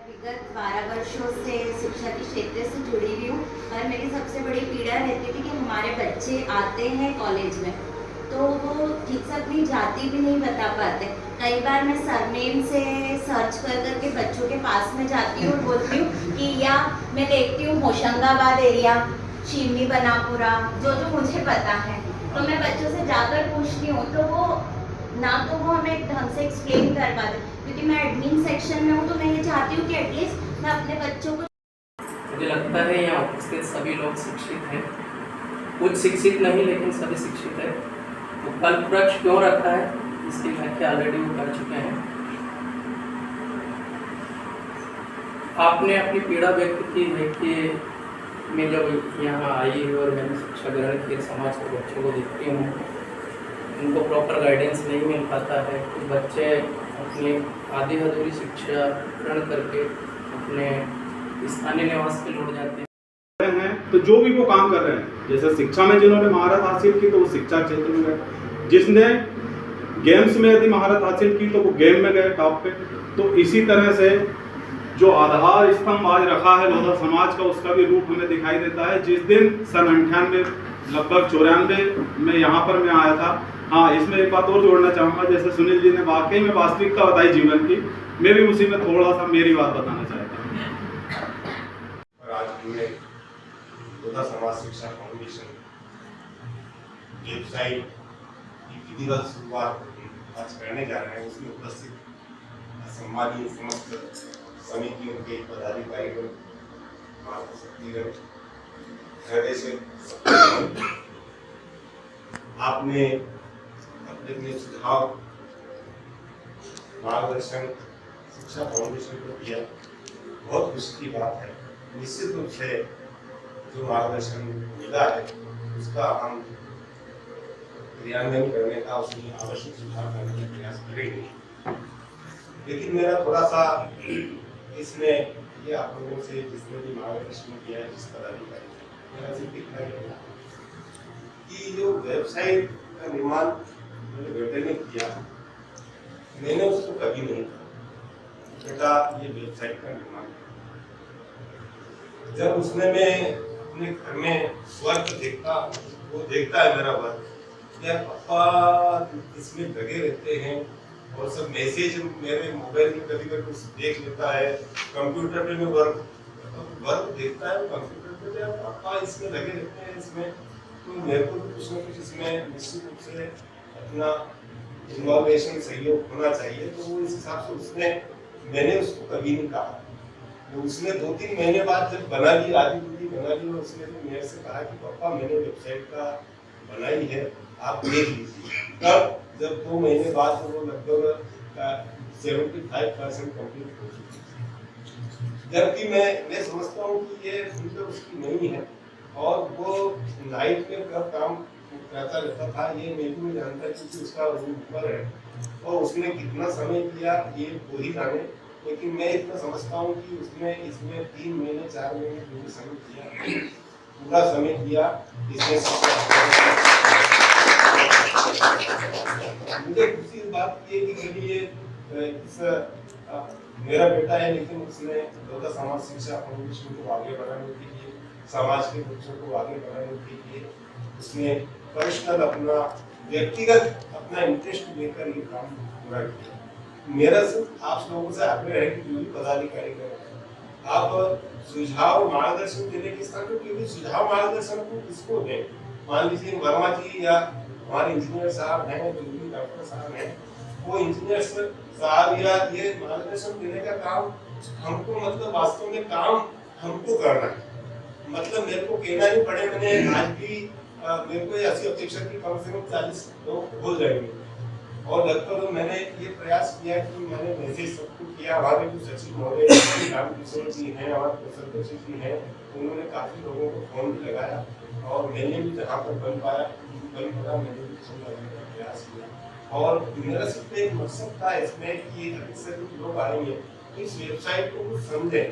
विगत 12 वर्षों से शिक्षा के क्षेत्र से जुड़ी हुई हूँ और मेरी सबसे बड़ी पीड़ा रहती थी कि हमारे बच्चे आते हैं कॉलेज में तो वो ठीक से अपनी जाति भी नहीं बता पाते। कई बार मैं सरनेम से सर्च कर करके बच्चों के पास में जाती हूँ और बोलती हूँ कि या मैं देखती हूँ होशंगाबाद एरिया, शिवनी बनापुरा, जो जो मुझे पता है तो मैं बच्चों से जाकर पूछती हूँ तो वो ना तो वो हमें ढंग से एक्सप्लेन कर पाते, क्योंकि मैं एडमिन सेक्शन में हूँ तो मैं ये चाहती हूँ कि एटलीस्ट मैं अपने बच्चों को। मुझे लगता है यहाँ उपस्थित सभी लोग शिक्षित हैं, कुछ शिक्षित नहीं लेकिन सभी शिक्षित हैं। तो कल्प वृक्ष क्यों रखा है इसकी व्याख्या ऑलरेडी वो कर चुके हैं। आपने अपनी पीड़ा व्यक्त की है कि मैं जब यहाँ आई और मैंने शिक्षा ग्रहण की, समाज के बच्चों को देखती हूँ उनको प्रॉपर गाइडेंस नहीं मिल पाता है। कुछ बच्चे अपनी आधी अधूरी शिक्षा ग्रहण करके अपने स्थानीय निवास पे लौट जाते हैं। तो जो भी वो काम कर रहे हैं, जैसे शिक्षा में जिन्होंने महारत हासिल की तो वो शिक्षा क्षेत्र में गए, जिसने गेम्स में यदि महारत हासिल की तो वो गेम में गए टॉप पे। तो इसी तरह से जो आधार स्तंभ आज रखा है लोधा समाज का, उसका भी रूप हमें दिखाई देता है। जिस दिन सन 98 लगभग 94 में यहाँ पर मैं आया था। हाँ, इसमें एक बात और जोड़ना चाहूँगा, जैसे सुनील जी ने वाकई में वास्तविकता बताई जीवन की, मैं भी उसी में थोड़ा सा मेरी बात बताना चाहता हूँ। और आज हमने लोधा समाज शिक्षा फाउंडेशन वेबसाइट की विधिवत शुरुआत आज करने जा रहे हैं। उसमें उपस्थित सम्मानीय समस्त समितियों के पदाधिकारीगण, मातृशक्तिगण, हृदय से आपने अपने सुझाव मार्गदर्शन शिक्षा फाउंडेशन को दिया, बहुत खुशी की बात है। निश्चित रूप से जो मार्गदर्शन मिला है उसका हम क्रियान्वयन करने का, उसमें आवश्यक सुधार करने का प्रयास करेंगे। लेकिन मेरा थोड़ा सा इसमें ये आप लोगों से जिसने भी मार्गदर्शन किया है, जिस पदाधिकारी ने, मेरा सिर्फ इतना ही है कि जो वेबसाइट का निर्माण मेरे बेटे ने किया, मैंने उसको कभी नहीं कहा बेटा ये वेबसाइट का निर्माण। जब उसने मैं अपने घर में वर्क देखता, वो देखता है मेरा वर्क, यार पापा इसमें लगे रहते हैं और सब मैसेज मेरे मोबाइल में कभी कभी कुछ देख लेता है, कंप्यूटर पे मैं वर्क देखता है कंप्यूटर पे, यार पापा इसमें लगे रहते हैं इसमें, तो मेरे को भी कुछ ना कुछ इसमें निश्चित रूप से अपना इन्वॉल्वेशन सहयोग होना चाहिए। तो वो इस हिसाब से उसने, मैंने उसको कभी नहीं कहा। तो उसने 2-3 महीने बाद जब बना ली, आधी पूरी बना ली, और उसने तो मेरे से कहा कि पापा मैंने वेबसाइट का बनाई है, आप देख लीजिए। तब जब 2 महीने बाद वो लगभग 75% कंप्लीट हो चुकी है। जबकि मैं समझता हूँ कि ये फिल्टर उसकी नहीं है और वो नाइट में कब काम करता रहता था ये मैं भी नहीं जानता, क्योंकि उसका रूम ऊपर है और उसने कितना समय किया ये वो ही जाने। लेकिन मैं इतना समझता हूँ कि उसने इसमें 3 महीने 4 महीने जो भी समय किया, पूरा समय किया इसमें। मुझे खुशी इस बात की है कि मेरी ये मेरा बेटा है, लेकिन उसने लोधा समाज शिक्षा फाउंडेशन को आगे बढ़ाने के लिए, समाज के बच्चों को आगे बढ़ाने के लिए उसने पर्सनल अपना व्यक्तिगत अपना इंटरेस्ट लेकर ये काम पूरा किया। मेरा सिर्फ आप लोगों से आग्रह है कि जो भी पदाधिकारी करें, आप सुझाव मार्गदर्शन देने के स्थान पर क्योंकि सुझाव मार्गदर्शन को किसको दें, मान लीजिए वर्मा जी या हमारे इंजीनियर साहब हैं, जो भी डॉक्टर साहब हैं, वो इंजीनियर साहब या ये मार्गदर्शन देने का काम हमको, मतलब वास्तव में काम हमको करना है। मतलब मेरे को कहना नहीं पड़े, मैंने आज भी मेरे को ऐसी अपेक्षा की कम से कम 40 लोग हो जाएंगे और लगभग मैंने ये प्रयास किया कि मैंने मैसेज सबको किया। हमारे जो सचिव महोदय राम किशोर जी हैं, हमारे प्रसन्न जी हैं, उन्होंने काफ़ी लोगों को फोन भी लगाया और मैंने भी जहाँ पर बन पाया मैंने भी फोन लगाने का प्रयास किया। और मेरा सिर्फ एक मकसद था इसमें कि अक्सर लोग आएंगे तो इस वेबसाइट को कुछ समझें।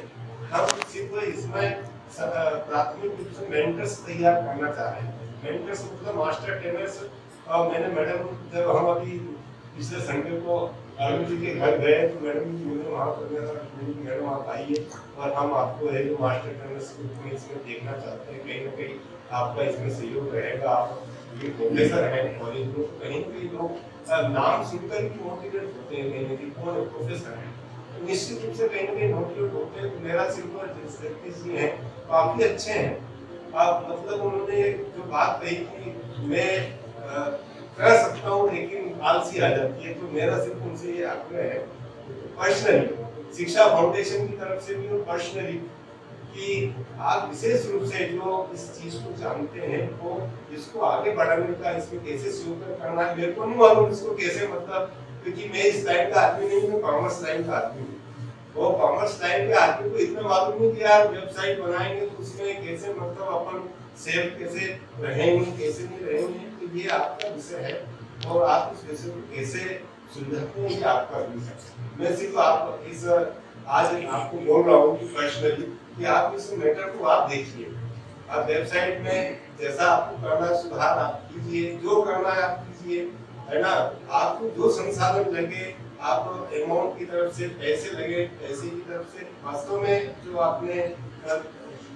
हम सिर्फ इसमें प्राथमिक रूप से मेंटर्स तैयार करना चाह रहे हैं। मेंटर्स मतलब मास्टर ट्रेनर्स। और मैंने मैडम, जब हम अभी पिछले संडे को अरविंद जी के घर गए तो मैडम जी मुझे वहाँ पर मैडम आप आप आइए और हम आपको है जो मास्टर ट्रेनर्स के रूप में इसमें देखना चाहते हैं। कहीं ना कहीं आपका इसमें सहयोग रहेगा। आप ये प्रोफेसर हैं कॉलेज में, कहीं ना कहीं लोग नाम सुनकर ही मोटिवेट होते हैं, कहीं ना कहीं कौन प्रोफेसर है, तो निश्चित रूप से कहीं ना कहीं मोटिवेट होते हैं। तो मेरा सिर्फ जी हैं काफी अच्छे हैं। आप मतलब उन्होंने जो बात कही कि मैं कर सकता हूँ लेकिन आलसी आ जाती है, तो मेरा सिर्फ उनसे ये आग्रह है पर्सनली, शिक्षा फाउंडेशन की तरफ से भी और पर्सनली, कि आप विशेष रूप से जो इस चीज को जानते हैं वो इसको आगे बढ़ाने का, इसमें कैसे सहयोग करना है, मेरे को नहीं मालूम इसको कैसे, मतलब क्योंकि मैं इस लाइन का आदमी नहीं हूँ, कॉमर्स लाइन का आदमी हूँ। वो कॉमर्स लाइन के आदमी को इतना मालूम नहीं कि यार वेबसाइट बनाएंगे तो उसमें कैसे मतलब अपन सेफ कैसे रहेंगे कैसे नहीं रहेंगे, तो ये आपका विषय है और आप इस विषय को कैसे सुलझाते हैं ये आपका विषय है। मैं सिर्फ आप इस आज आपको बोल रहा हूँ कि पर्सनली कि आप इस मैटर को आप देखिए, आप वेबसाइट में जैसा आपको करना है सुधार आप कीजिए, जो करना है आप कीजिए, है ना। आपको जो संसाधन लगे, आप अमाउंट की तरफ से पैसे लगे, पैसे की तरफ से वास्तव में जो आपने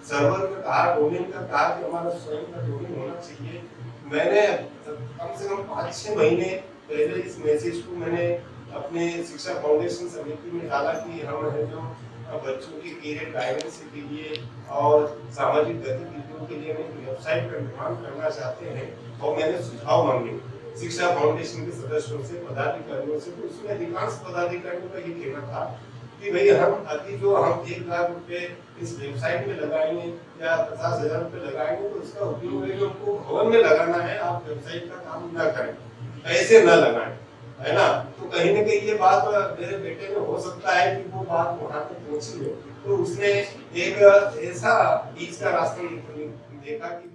सर्वर में कहा, डोमेन का कहा कि हमारा स्वयं का डोमेन होना चाहिए। मैंने कम से कम 5-6 महीने पहले इस मैसेज को मैंने अपने शिक्षा फाउंडेशन समिति में डाला कि हम है जो बच्चों की करियर गाइडेंस के लिए और सामाजिक गतिविधियों के लिए हम वेबसाइट का निर्माण करना चाहते हैं, और मैंने सुझाव मांगे शिक्षा फाउंडेशन के सदस्यों से, पदाधिकारियों से। तो उसमें अधिकांश पदाधिकारियों का ये कहना था कि भाई हम अभी जो हम 1 लाख रुपए इस वेबसाइट में लगाएंगे या 50,000 रुपए लगाएंगे, तो उसका उपयोग है जो हमको भवन में लगाना है, आप वेबसाइट का काम न करें, पैसे न लगाएं, है ना। तो कहीं ना कहीं ये बात मेरे बेटे में हो सकता है कि वो बात वहां तक पहुंची हो, तो उसने एक ऐसा बीच का रास्ता देखा कि